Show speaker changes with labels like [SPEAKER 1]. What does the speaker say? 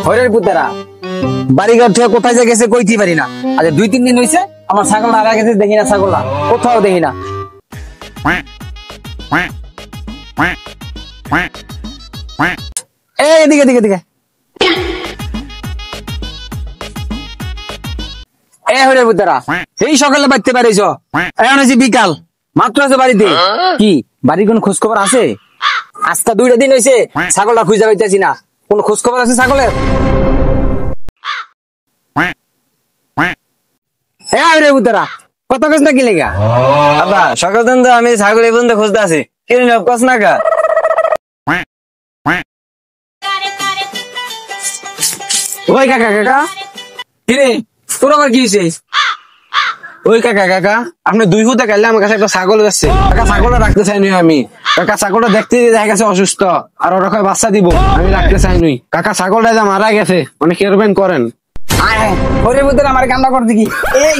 [SPEAKER 1] হরের পুতারা বাড়িঘর থেকে কোথায় যে গেছে কইতে পারি না। আচ্ছা 2-3 দিন হইছে আমার ছাগল হারা গেছে, দেখি না ছাগলটা কোথাও দেখি না। এই এদিকে এদিকে এদিকে এ হরের পুতারা এই সকালে বাড়তে পারিস এখন হচ্ছে বিকাল মাত্র আছে বাড়িতে, কি বাড়ির কোন খোঁজ খবর আছে? আজকে 2টা দিন হয়েছে ছাগলটা খুঁজে পাইতেছি না, কোন খোঁজ খবর আছে ছাগলের? কত কাজ নাকি লেগা
[SPEAKER 2] আব্বা সকাল দিন তো আমি ছাগল এই পর্যন্ত খুঁজতে আছি, কিনে নেব কস না কা?
[SPEAKER 1] ওই কাকা কাকা কিরে তোর আবার কি হয়েছে?
[SPEAKER 2] ওই কাকা কাকা আপনি 2 হুতে গেলে আমার কাছে একটা ছাগল যাচ্ছে কাকা, ছাগলটা রাখতে চাইনি আমি কাকা, ছাগলটা দেখতে দেখা গেছে অসুস্থ আর ওরা কয় বাচ্চা দিব, আমি রাখতে চাইনি কাকা, ছাগলটা যা মারা গেছে মানে কি করবেন করেন?
[SPEAKER 1] আমার কান্না করতে কি এই